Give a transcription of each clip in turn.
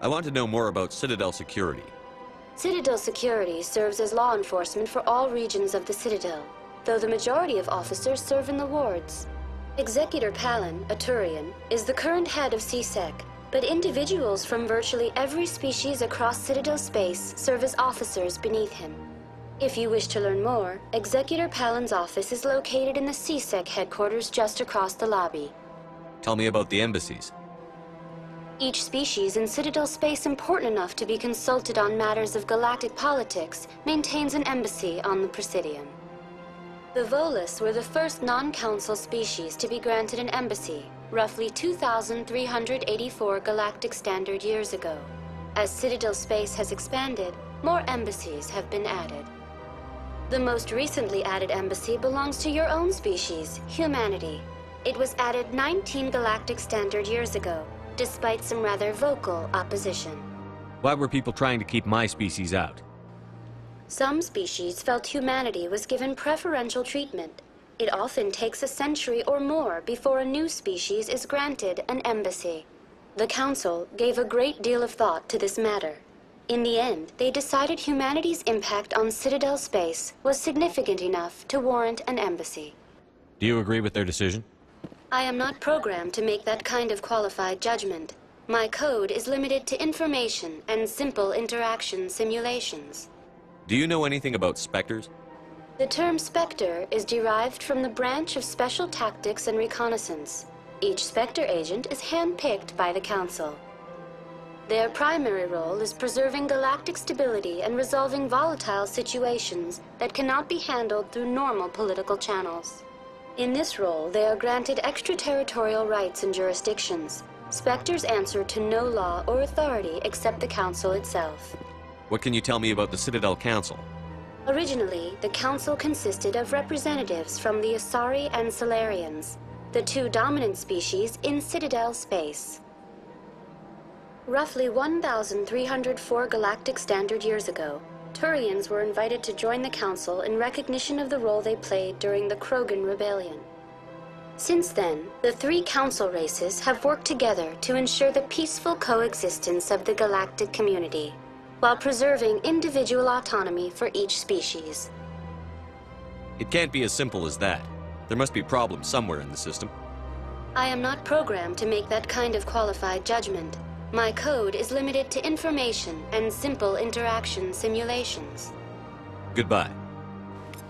I want to know more about Citadel security. Citadel security serves as law enforcement for all regions of the Citadel, though the majority of officers serve in the wards. Executor Palin, a Turian, is the current head of CSEC, but individuals from virtually every species across Citadel space serve as officers beneath him. If you wish to learn more, Executor Palin's office is located in the CSEC headquarters just across the lobby. Tell me about the embassies. Each species in Citadel space important enough to be consulted on matters of galactic politics maintains an embassy on the Presidium. The Volus were the first non-council species to be granted an embassy, roughly 2,384 galactic standard years ago. As Citadel space has expanded, more embassies have been added. The most recently added embassy belongs to your own species, humanity. It was added 19 galactic standard years ago, despite some rather vocal opposition. Why were people trying to keep my species out? Some species felt humanity was given preferential treatment. It often takes a century or more before a new species is granted an embassy. The Council gave a great deal of thought to this matter. In the end, they decided humanity's impact on Citadel space was significant enough to warrant an embassy. Do you agree with their decision? I am not programmed to make that kind of qualified judgment. My code is limited to information and simple interaction simulations. Do you know anything about specters? The term Spectre is derived from the branch of Special Tactics and Reconnaissance. Each Spectre agent is handpicked by the Council. Their primary role is preserving galactic stability and resolving volatile situations that cannot be handled through normal political channels. In this role, they are granted extraterritorial rights and jurisdictions. Spectres answer to no law or authority except the Council itself. What can you tell me about the Citadel Council? Originally, the Council consisted of representatives from the Asari and Solarians, the two dominant species in Citadel space. Roughly 1,304 galactic standard years ago, Turians were invited to join the Council in recognition of the role they played during the Krogan Rebellion. Since then, the three Council races have worked together to ensure the peaceful coexistence of the galactic community, while preserving individual autonomy for each species. It can't be as simple as that. There must be problems somewhere in the system. I am not programmed to make that kind of qualified judgment. My code is limited to information and simple interaction simulations. Goodbye.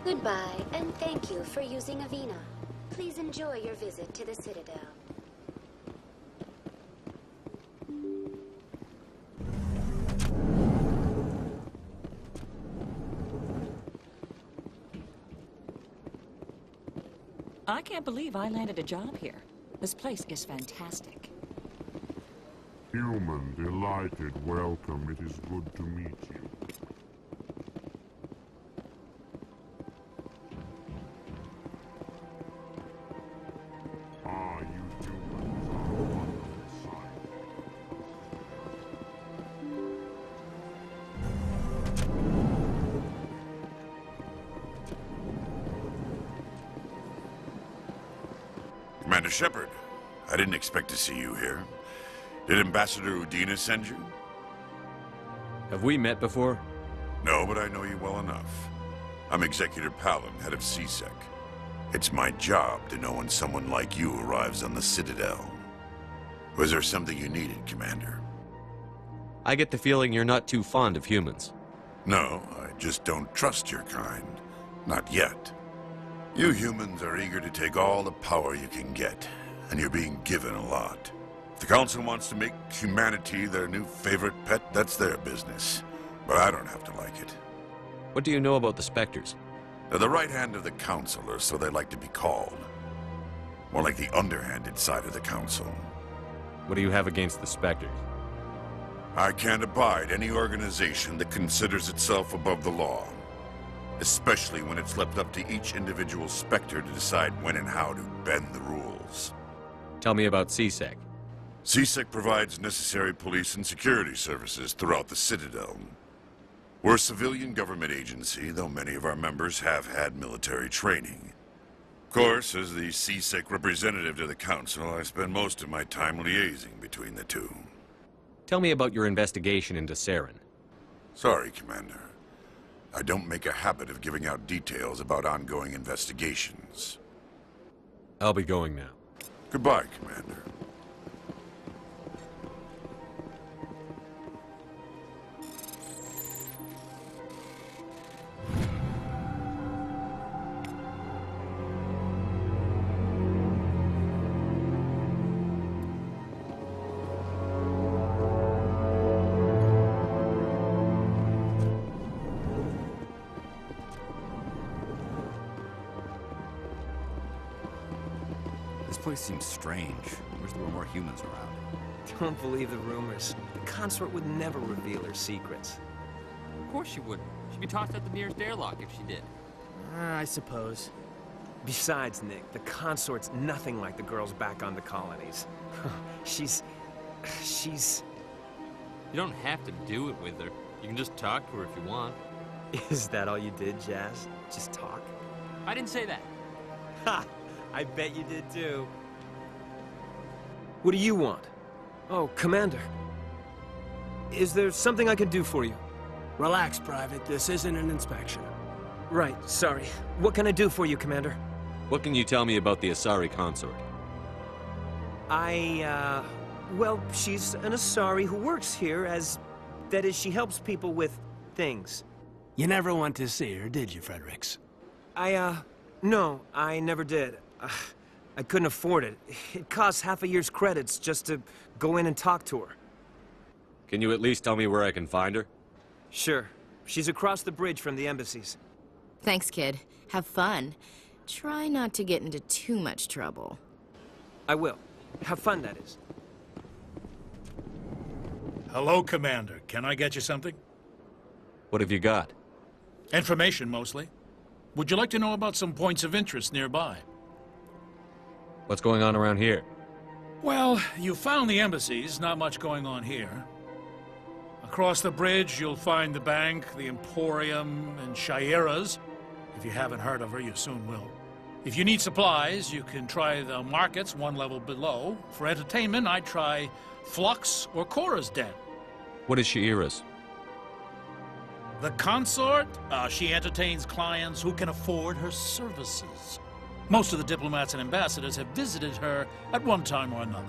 Goodbye, and thank you for using Avina. Please enjoy your visit to the Citadel. I can't believe I landed a job here. This place is fantastic. Human, delighted, welcome. It is good to meet you. Ah, you humans are a wonderful sight. Commander Shepard, I didn't expect to see you here. Did Ambassador Udina send you? Have we met before? No, but I know you well enough. I'm Executor Palin, head of CSEC. It's my job to know when someone like you arrives on the Citadel. Was there something you needed, Commander? I get the feeling you're not too fond of humans. No, I just don't trust your kind. Not yet. You humans are eager to take all the power you can get, and you're being given a lot. If the Council wants to make humanity their new favorite pet, that's their business. But I don't have to like it. What do you know about the specters? They're the right hand of the Council, or so they like to be called. More like the underhanded side of the Council. What do you have against the specters? I can't abide any organization that considers itself above the law. Especially when it's left up to each individual Spectre to decide when and how to bend the rules. Tell me about CSEC. CSEC provides necessary police and security services throughout the Citadel. We're a civilian government agency, though many of our members have had military training. Of course, as the CSEC representative to the Council, I spend most of my time liaising between the two. Tell me about your investigation into Saren. Sorry, Commander. I don't make a habit of giving out details about ongoing investigations. I'll be going now. Goodbye, Commander. This place seems strange. Wish there were more humans around. Don't believe the rumors. The consort would never reveal her secrets. Of course she wouldn't. She'd be tossed out the nearest airlock if she did. I suppose. Besides, Nick, the consort's nothing like the girls back on the colonies. she's... You don't have to do it with her. You can just talk to her if you want. Is that all you did, Jazz? Just talk? I didn't say that. Ha! I bet you did too. What do you want? Oh, Commander. Is there something I can do for you? Relax, Private. This isn't an inspection. Right, sorry. What can I do for you, Commander? What can you tell me about the Asari consort? Well, she's an Asari who works here as... That is, she helps people with things. You never went to see her, did you, Fredericks? No, I never did. I couldn't afford it. It costs half a year's credits just to go in and talk to her. Can you at least tell me where I can find her? Sure. She's across the bridge from the embassies. Thanks, kid. Have fun. Try not to get into too much trouble. I will. Have fun, that is. Hello, Commander. Can I get you something? What have you got? Information, mostly. Would you like to know about some points of interest nearby? What's going on around here? Well, you found the embassies. Not much going on here. Across the bridge, you'll find the bank, the Emporium, and Shaira's. If you haven't heard of her, you soon will. If you need supplies, you can try the markets one level below. For entertainment, I'd try Flux or Cora's Den. What is Shaira's? The consort, she entertains clients who can afford her services. Most of the diplomats and ambassadors have visited her at one time or another.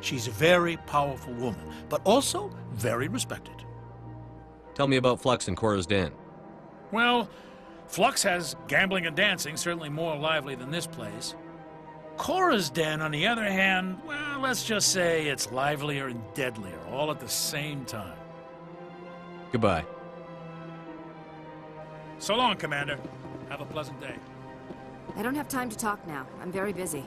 She's a very powerful woman, but also very respected. Tell me about Flux and Cora's Den. Well, Flux has gambling and dancing, certainly more lively than this place. Cora's Den, on the other hand, well, let's just say it's livelier and deadlier, all at the same time. Goodbye. So long, Commander. Have a pleasant day. I don't have time to talk now. I'm very busy.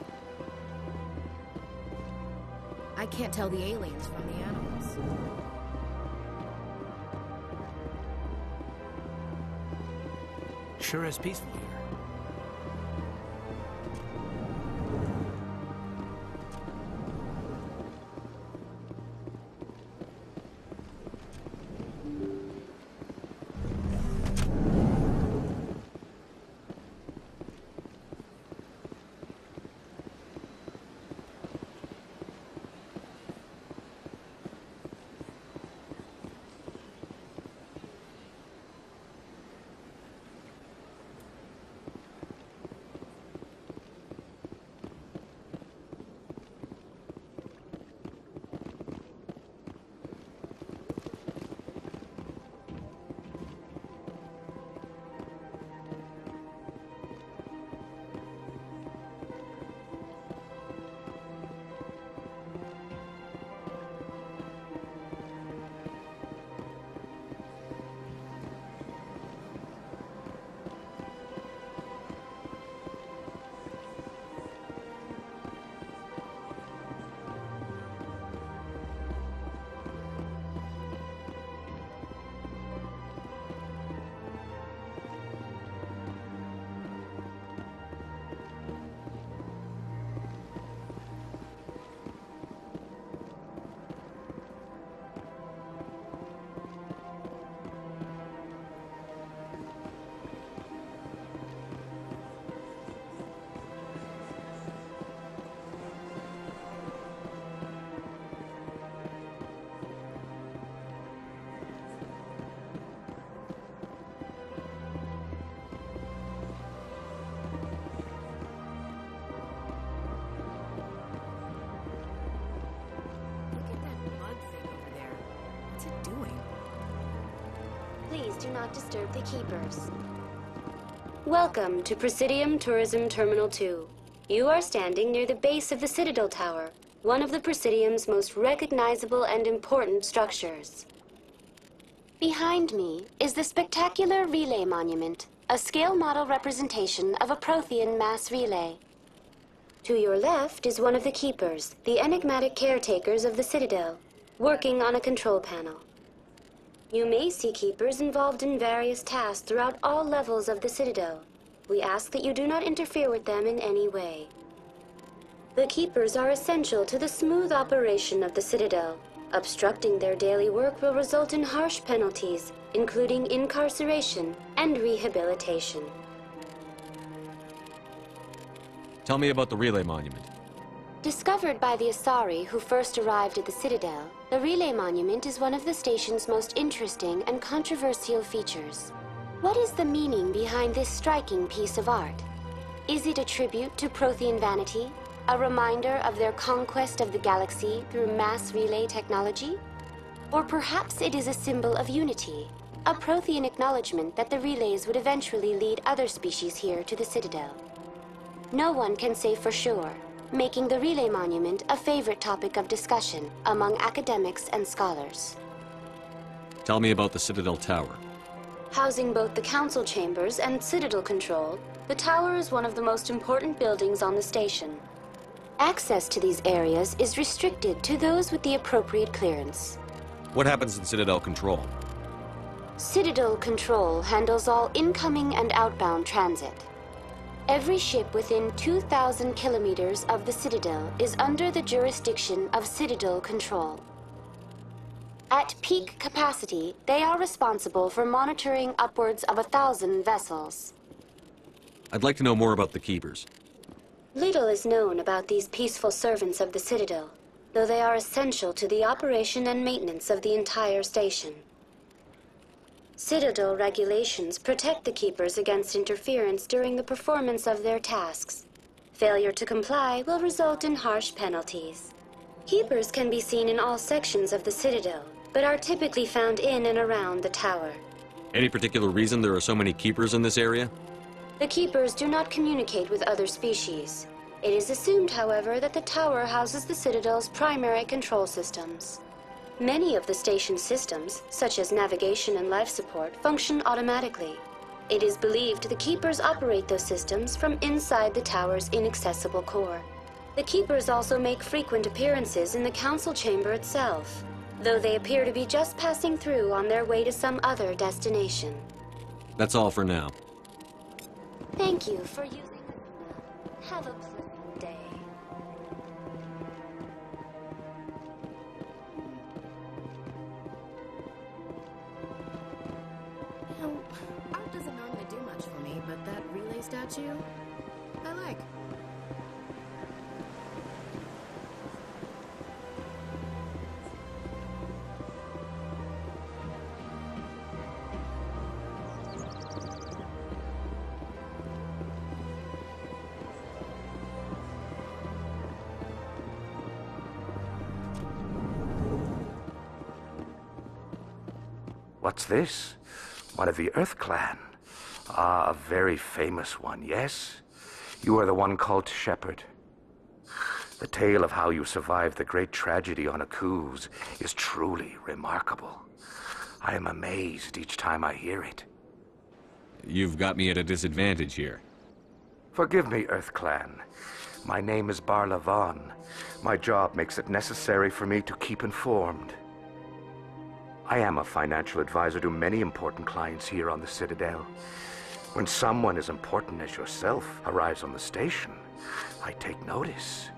I can't tell the aliens from the animals. Sure is peaceful here. doing? Please do not disturb the keepers. Welcome to Presidium Tourism Terminal 2. You are standing near the base of the Citadel Tower, one of the Presidium's most recognizable and important structures. Behind me is the spectacular Relay Monument, a scale model representation of a Prothean mass relay. To your left is one of the keepers, the enigmatic caretakers of the Citadel, working on a control panel. You may see keepers involved in various tasks throughout all levels of the Citadel. We ask that you do not interfere with them in any way. The keepers are essential to the smooth operation of the Citadel. Obstructing their daily work will result in harsh penalties, including incarceration and rehabilitation. Tell me about the Relay Monument. Discovered by the Asari who first arrived at the Citadel, the Relay Monument is one of the station's most interesting and controversial features. What is the meaning behind this striking piece of art? Is it a tribute to Prothean vanity? A reminder of their conquest of the galaxy through mass relay technology? Or perhaps it is a symbol of unity, a Prothean acknowledgement that the relays would eventually lead other species here to the Citadel. No one can say for sure, making the Relay Monument a favorite topic of discussion among academics and scholars. Tell me about the Citadel Tower. Housing both the council chambers and Citadel control, the tower is one of the most important buildings on the station. Access to these areas is restricted to those with the appropriate clearance. What happens in Citadel Control? Citadel Control handles all incoming and outbound transit. Every ship within 2,000 kilometers of the Citadel is under the jurisdiction of Citadel Control. At peak capacity, they are responsible for monitoring upwards of 1,000 vessels. I'd like to know more about the Keepers. Little is known about these peaceful servants of the Citadel, though they are essential to the operation and maintenance of the entire station. Citadel regulations protect the Keepers against interference during the performance of their tasks. Failure to comply will result in harsh penalties. Keepers can be seen in all sections of the Citadel, but are typically found in and around the tower. Any particular reason there are so many Keepers in this area? The Keepers do not communicate with other species. It is assumed, however, that the tower houses the Citadel's primary control systems. Many of the station's systems, such as navigation and life support, function automatically. It is believed the Keepers operate those systems from inside the tower's inaccessible core. The Keepers also make frequent appearances in the council chamber itself, though they appear to be just passing through on their way to some other destination. That's all for now. Thank you for using us. Have a pleasant day. Art doesn't normally do much for me, but that relay statue, I like. What's this? One of the Earth Clan. Ah, a very famous one, yes? You are the one called Shepherd. The tale of how you survived the great tragedy on Akuz is truly remarkable. I am amazed each time I hear it. You've got me at a disadvantage here. Forgive me, Earth Clan. My name is Barla Vaughn. My job makes it necessary for me to keep informed. I am a financial advisor to many important clients here on the Citadel. When someone as important as yourself arrives on the station, I take notice.